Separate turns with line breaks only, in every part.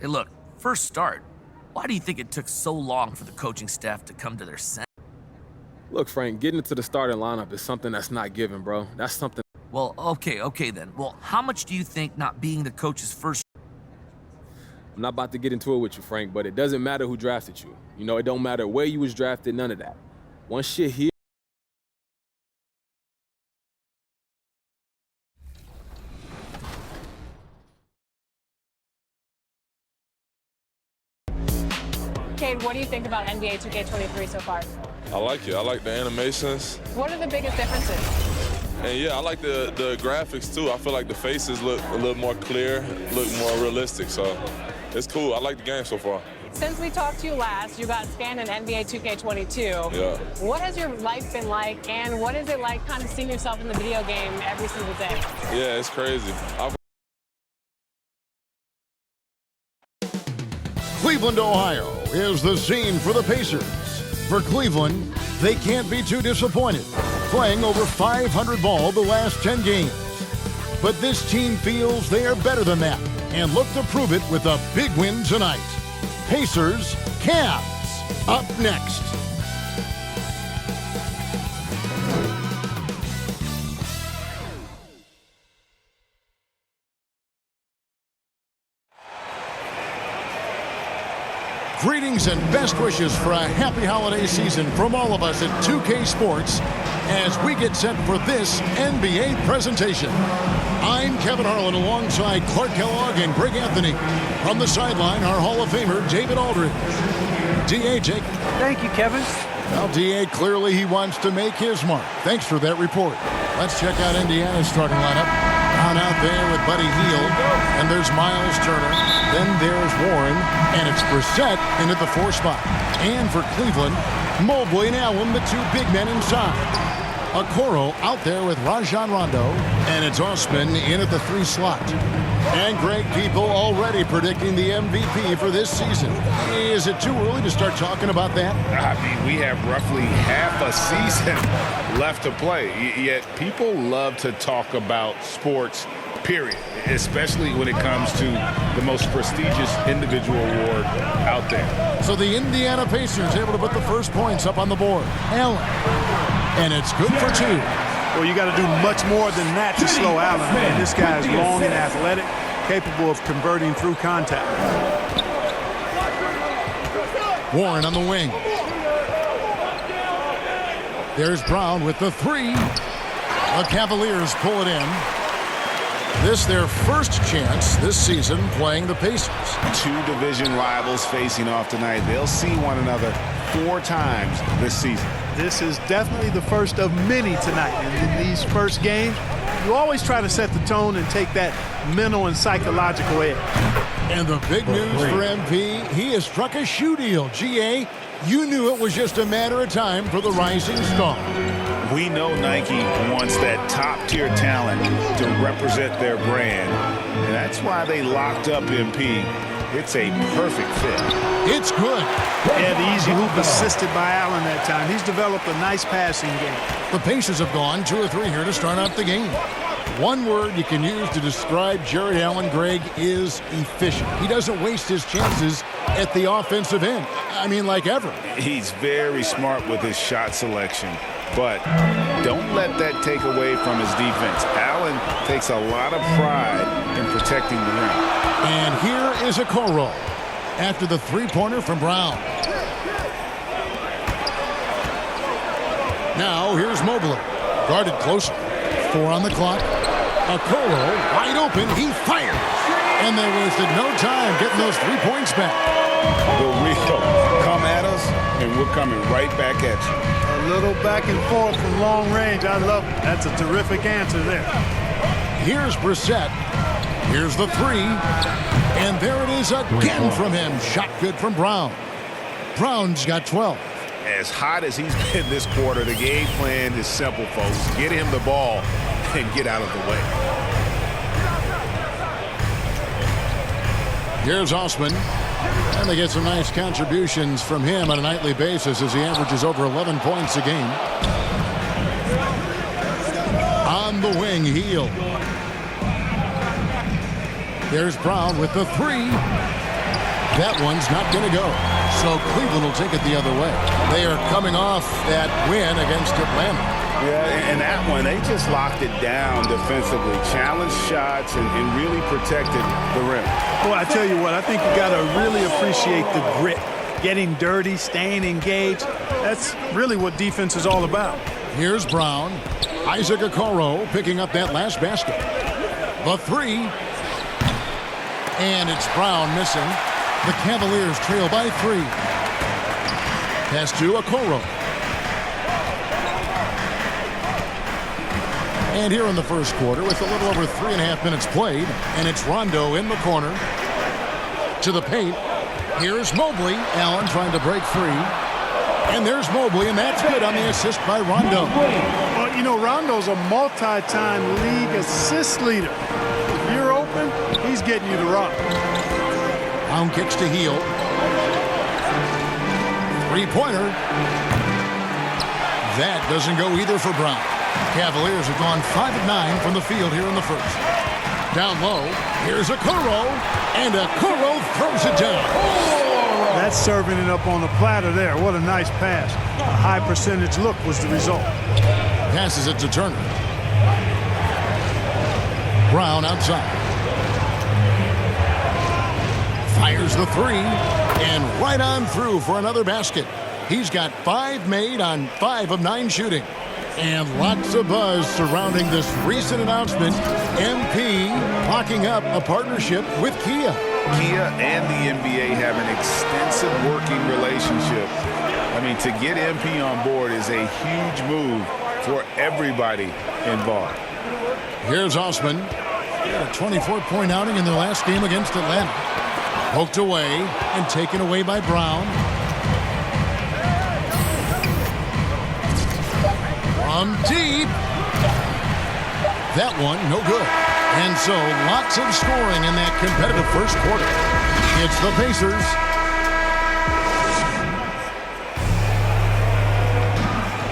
Hey, look, first start. Why do you think it took so long for the coaching staff to come to their senses?
Look, Frank, getting into the starting lineup is something that's not given, bro. That's something.
Well, okay then. Well, how much do you think not being the coach's first?
I'm not about to get into it with you, Frank, but it doesn't matter who drafted you. You know, it don't matter where you was drafted, none of that. Once shit here.
Cade, what do you think about NBA 2K23 so far?
I like it. I like the animations.
What are the biggest differences?
And yeah, I like the graphics too. I feel like the faces look a little more clear, look more realistic. So it's cool. I like the game so far.
Since we talked to you last, you got scanned in NBA 2K22.
Yeah.
What has your life been like, and what is it like kind of seeing yourself in the video game every single day?
Yeah, it's crazy.
Cleveland, Ohio is the scene for the Pacers. For Cleveland, they can't be too disappointed, playing over .500 ball the last 10 games. But this team feels they are better than that and look to prove it with a big win tonight. Pacers, Cavs, up next. Greetings and best wishes for a happy holiday season from all of us at 2K Sports as we get set for this NBA presentation. I'm Kevin Harlan alongside Clark Kellogg and Greg Anthony. From the sideline, our Hall of Famer, David Aldridge. D.A. Jake.
Thank you, Kevin.
Well, D.A., clearly he wants to make his mark. Thanks for that report. Let's check out Indiana's starting lineup. Down out there with Buddy Hield, and there's Miles Turner. Then there's Warren, and it's Brissett into the 4 spot. And for Cleveland, Mobley and Allen, the 2 big men inside. Okoro out there with Rajon Rondo, and it's Osman in at the 3 slot. And Greg, people already predicting the MVP for this season. Is it too early to start talking about that?
I mean, we have roughly half a season left to play, yet people love to talk about sports, period, especially when it comes to the most prestigious individual award out there.
So the Indiana Pacers able to put the first points up on the board. Allen, and it's good for 2.
Well, you got to do much more than that to slow Allen, man. This guy is long and athletic, capable of converting through contact.
Warren on the wing. There's Brown with the 3. The Cavaliers pull it in. This their first chance this season playing the Pacers.
2 division rivals facing off tonight. They'll see one another 4 times this season.
This is definitely the first of many tonight. And in these first games, you always try to set the tone and take that mental and psychological edge.
And the big news for MP, he has struck a shoe deal. GA, you knew it was just a matter of time for the rising star.
We know Nike wants that top-tier talent to represent their brand, and that's why they locked up MP. It's a perfect fit.
It's good.
Yeah, the easy hoop assisted by Allen that time. He's developed a nice passing game.
The Pacers have gone 2 or 3 here to start out the game. One word you can use to describe Jared Allen, Greg, is efficient. He doesn't waste his chances at the offensive end. I mean, like ever.
He's very smart with his shot selection, but don't let that take away from his defense. Allen takes a lot of pride in protecting the rim.
And here is Okoro after the 3-pointer from Brown. Now here's Mobley, guarded closer. 4 on the clock. Okoro wide open. He fires. And they wasted no time getting those 3 points back.
The wheel come at us, and we're coming right back at you.
A little back and forth from long range. I love it. That's a terrific answer there.
Here's Brissett. Here's the 3. And there it is again from him. Shot good from Brown. Brown's got 12.
As hot as he's been this quarter, the game plan is simple, folks. Get him the ball and get out of the way.
Here's Osman. And they get some nice contributions from him on a nightly basis as he averages over 11 points a game. On the wing, Hield. There's Brown with the 3. That one's not going to go. So Cleveland will take it the other way. They are coming off that win against Atlanta.
Yeah, and that one, they just locked it down defensively, challenged shots, and really protected the rim.
Well, I tell you what, I think you got to really appreciate the grit. Getting dirty, staying engaged. That's really what defense is all about.
Here's Brown. Isaac Okoro picking up that last basket. The three. And it's Brown missing. The Cavaliers trail by 3. Pass to Okoro. And here in the first quarter with a little over 3.5 minutes played. And it's Rondo in the corner. To the paint. Here's Mobley. Allen trying to break free. And there's Mobley, and that's good on the assist by Rondo.
Well, you know, Rondo's a multi-time league assist leader. If you're open, he's getting you the rock.
Brown kicks to Hield. Three-pointer. That doesn't go either for Brown. Cavaliers have gone 5 of 9 from the field here in the first. Down low, here's Okoro, and Okoro throws it down.
That's serving it up on the platter there. What a nice pass. A high percentage look was the result.
Passes it to Turner. Brown outside. Fires the three, and right on through for another basket. He's got 5 made on 5 of 9 shooting. And lots of buzz surrounding this recent announcement. MP locking up a partnership with Kia.
Kia and the NBA have an extensive working relationship. I mean, to get MP on board is a huge move for everybody involved.
Here's Osman. He had a 24-point outing in their last game against Atlanta. Poked away and taken away by Brown. From deep. That one, no good. And so, lots of scoring in that competitive first quarter. It's the Pacers.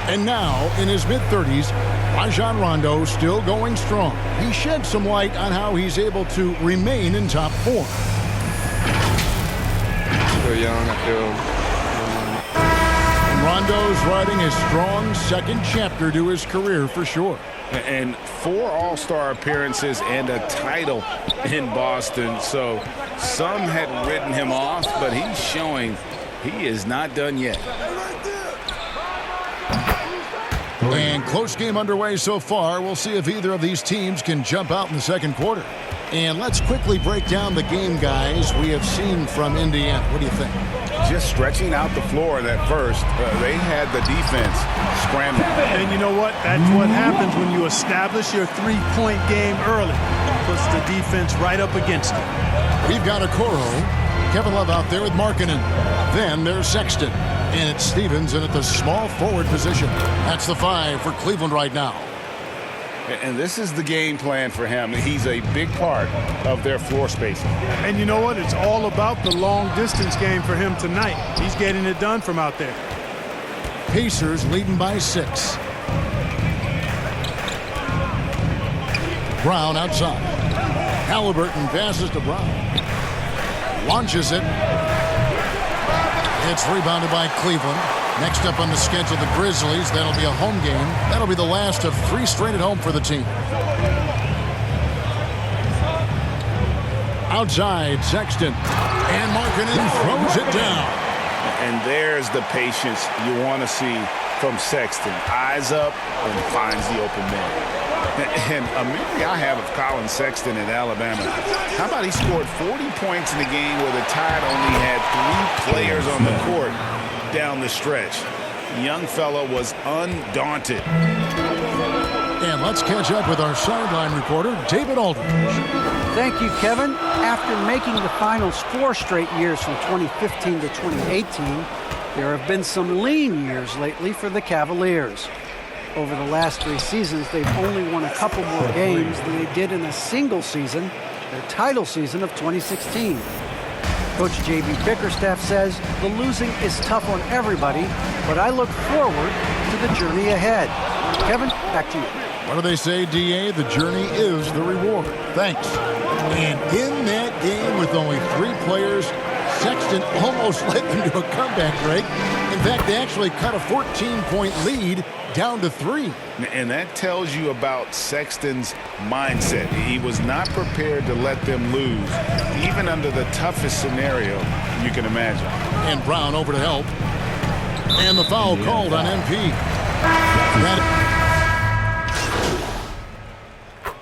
And now, in his mid-30s, Rajon Rondo still going strong. He sheds some light on how he's able to remain in top form.
Still young, I feel.
Rondo's riding a strong second chapter to his career for sure.
And 4 All-Star appearances and a title in Boston. So some had written him off, but he's showing he is not done yet.
And close game underway so far. We'll see if either of these teams can jump out in the second quarter. And let's quickly break down the game, guys, we have seen from Indiana. What do you think?
Just stretching out the floor in that first. They had the defense scrambling.
And you know what? That's what happens when you establish your three-point game early. Puts the defense right up against it.
We've got Okoro. Kevin Love out there with Markkanen. Then there's Sexton. And it's Stevens in at the small forward position. That's the 5 for Cleveland right now.
And this is the game plan for him. He's a big part of their floor spacing.
And you know what? It's all about the long-distance game for him tonight. He's getting it done from out there.
Pacers leading by 6. Brown outside. Halliburton passes to Brown. Launches it. It's rebounded by Cleveland. Next up on the schedule, the Grizzlies. That'll be a home game. That'll be the last of 3 straight at home for the team. Outside, Sexton. And Markkanen throws it down.
And there's the patience you want to see from Sexton. Eyes up and finds the open man. And a memory I have of Colin Sexton in Alabama. How about he scored 40 points in the game where the Tide only had 3 players on the court down the stretch. Young fella was undaunted.
And let's catch up with our sideline reporter, David Aldridge.
Thank you, Kevin. After making the finals 4 straight years from 2015 to 2018, there have been some lean years lately for the Cavaliers. Over the last 3 seasons, they've only won a couple more games than they did in a single season, their title season of 2016. Coach J.B. Bickerstaff says the losing is tough on everybody, but I look forward to the journey ahead. Kevin, back to you.
What do they say, D.A.? The journey is the reward. Thanks. And in that game with only 3 players Sexton almost led them to a comeback, Greg. In fact, they actually cut a 14-point lead down to 3.
And that tells you about Sexton's mindset. He was not prepared to let them lose, even under the toughest scenario you can imagine.
And Brown over to help. And the foul called on MP.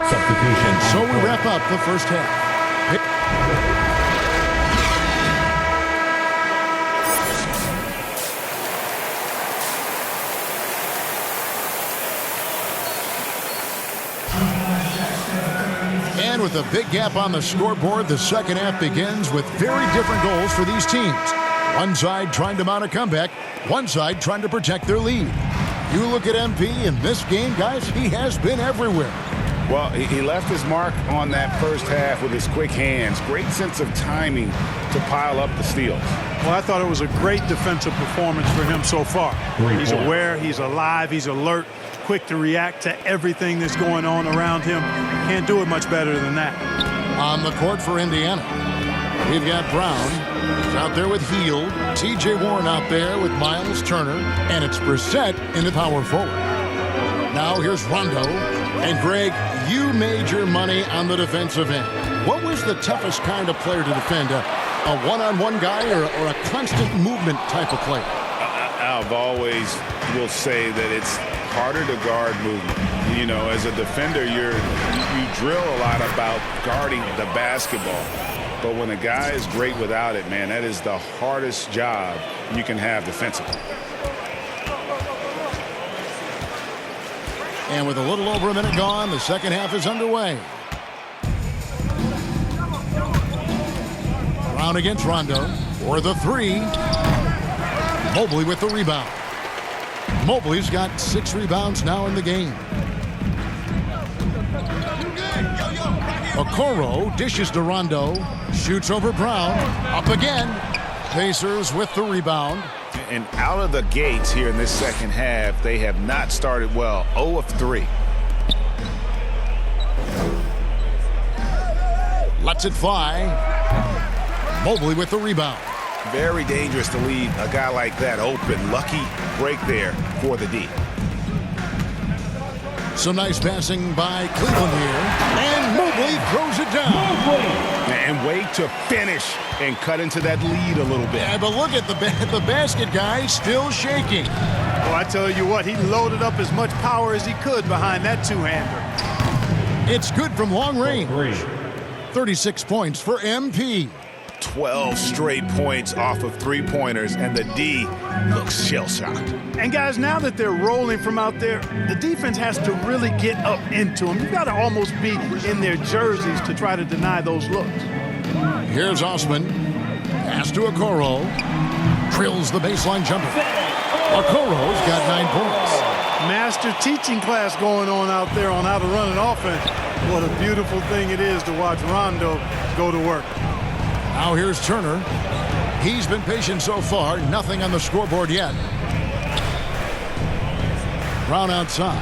Substitution.
So we wrap up the first half. And with a big gap on the scoreboard, the second half begins with very different goals for these teams. One side trying to mount a comeback, one side trying to protect their lead. You look at MP in this game, guys, he has been everywhere.
Well, he left his mark on that first half with his quick hands. Great sense of timing to pile up the steals.
Well, I thought it was a great defensive performance for him so far. He's aware, he's alive, he's alert, quick to react to everything that's going on around him. Can't do it much better than that.
On the court for Indiana, we've got Brown. He's out there with Hield. T.J. Warren out there with Miles Turner. And it's Brissett in the power forward. Now here's Rondo. And Greg, you made your money on the defensive end. What was the toughest kind of player to defend? A one-on-one guy or a constant movement type of player?
I've always will say that it's harder to guard movement. You know, as a defender, you drill a lot about guarding the basketball. But when a guy is great without it, man, that is the hardest job you can have defensively.
And with a little over a minute gone, the second half is underway. Brown against Rondo for the 3. Mobley with the rebound. Mobley's got 6 rebounds now in the game. Okoro dishes to Rondo. Shoots over Brown. Up again. Pacers with the rebound.
And out of the gates here in this second half, they have not started well. 0 of 3.
Lets it fly. Mobley with the rebound.
Very dangerous to leave a guy like that open. Lucky break there for the D.
Some nice passing by Cleveland here. And Mobley throws it down.
And wait to finish and cut into that lead a little bit.
Yeah, but look at the basket guy still shaking.
Well, I tell you what, he loaded up as much power as he could behind that two-hander.
It's good from long range. 36 points for MP.
12 straight points off of three-pointers, and the D looks shell-shocked.
And guys, now that they're rolling from out there, the defense has to really get up into them. You've got to almost be in their jerseys to try to deny those looks.
Here's Osman. Pass to Okoro. Drills the baseline jumper. Okoro's got 9 points.
Master teaching class going on out there on how to run an offense. What a beautiful thing it is to watch Rondo go to work.
Now here's Turner. He's been patient so far. Nothing on the scoreboard yet. Brown outside.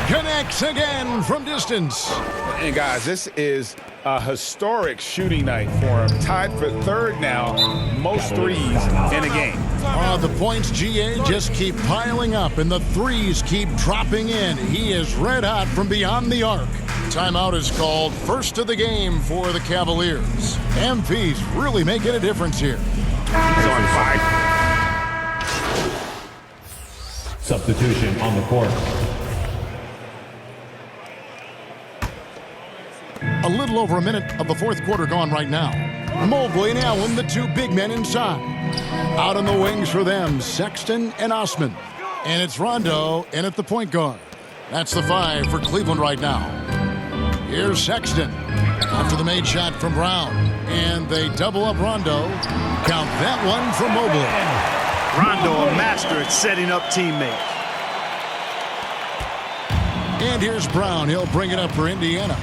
Connects again from distance.
And guys, this is a historic shooting night for him. Tied for 3rd now, most threes in a game.
The points, GA, just keep piling up, and the threes keep dropping in. He is red hot from beyond the arc. Timeout is called. First of the game for the Cavaliers. MP's really making a difference here.
He's on fire.
Substitution on the court.
A little over a minute of the 4th quarter gone right now. Mobley and Allen, the 2 big men inside. Out on the wings for them, Sexton and Osman. And it's Rondo in at the point guard. That's the 5 for Cleveland right now. Here's Sexton after the made shot from Brown. And they double up Rondo. Count that one for Mobley.
Rondo, a master at setting up teammates.
And here's Brown. He'll bring it up for Indiana.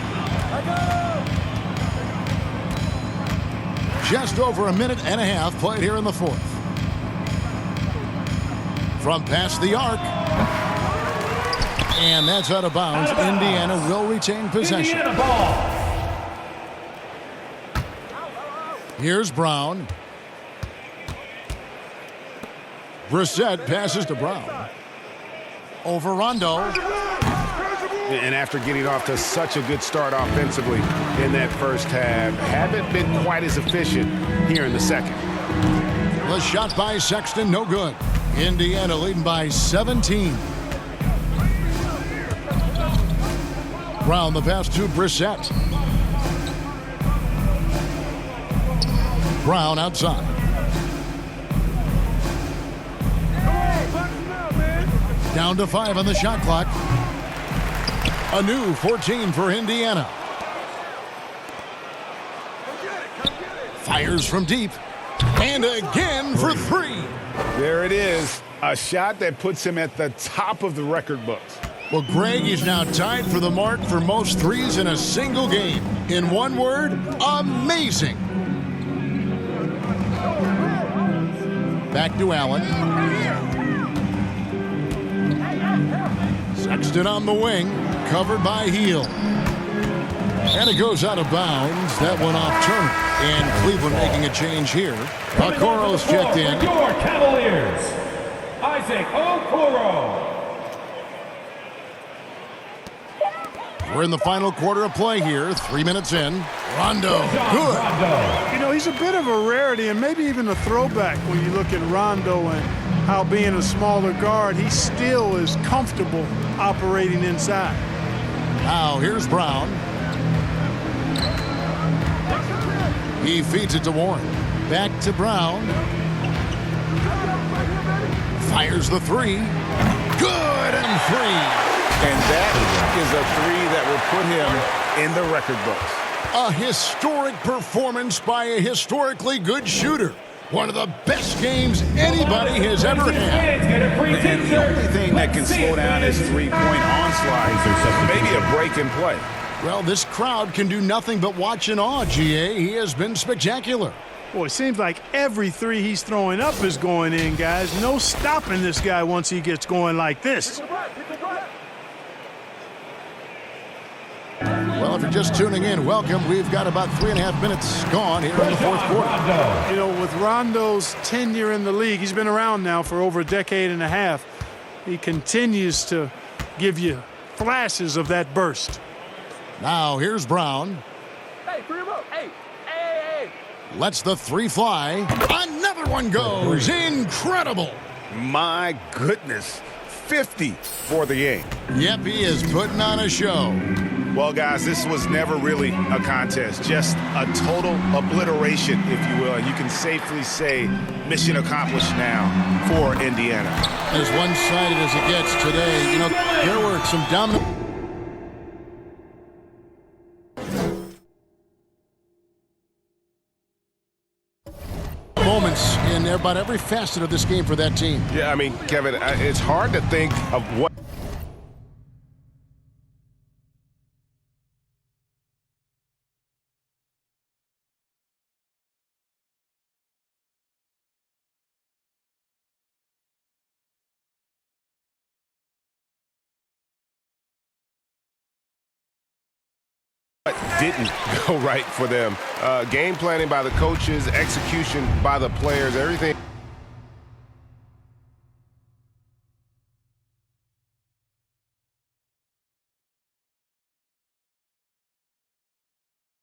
Just over a minute and a half played here in the 4th. From past the arc. And that's out of bounds. Indiana will retain possession. Here's Brown. Brissett passes to Brown. Over Rondo.
And after getting off to such a good start offensively in that first half, haven't been quite as efficient here in the second.
The shot by Sexton, no good. Indiana leading by 17. Brown the pass to Brissett. Brown outside. Down to 5 on the shot clock. A new 14 for Indiana. Fires from deep. And again for 3.
There it is. A shot that puts him at the top of the record books.
Well, Greg is now tied for the mark for most threes in a single game. In one word, amazing. Back to Allen. Sexton on the wing, covered by Heel. And it goes out of bounds. That one off Turner. And Cleveland making a change here. Okoro's checked in.
Your Cavaliers, Isaac Okoro.
We're in the final quarter of play here. 3 minutes in. Rondo, good.
You know, he's a bit of a rarity and maybe even a throwback when you look at Rondo and how being a smaller guard, he still is comfortable operating inside.
Now here's Brown. He feeds it to Warren. Back to Brown. Fires the 3. Good and 3.
And that is a 3 that will put him in the record books.
A historic performance by a historically good shooter. One of the best games anybody has ever had.
And the only thing that can slow down his three-point onslaught, maybe a break in play.
Well, this crowd can do nothing but watch in awe, GA. He has been spectacular.
Boy, it seems like every 3 he's throwing up is going in, guys. No stopping this guy once he gets going like this.
Well, if you're just tuning in, welcome. We've got about 3.5 minutes gone here in the fourth quarter.
You know, with Rondo's tenure in the league, he's been around now for over a decade and a half. He continues to give you flashes of that burst.
Now here's Brown.
Hey, free him up. Hey, hey, hey.
Lets the 3 fly. Another one goes. Incredible.
My goodness. 50 for the game.
Yep, he is putting on a show.
Well, guys, this was never really a contest, just a total obliteration, if you will. And you can safely say mission accomplished now for Indiana.
As one-sided as it gets today, you know, there were some dominant moments in about every facet of this game for that team.
Yeah, I mean, Kevin, it's hard to think of what didn't go right for them. Game planning by the coaches, execution by the players, everything.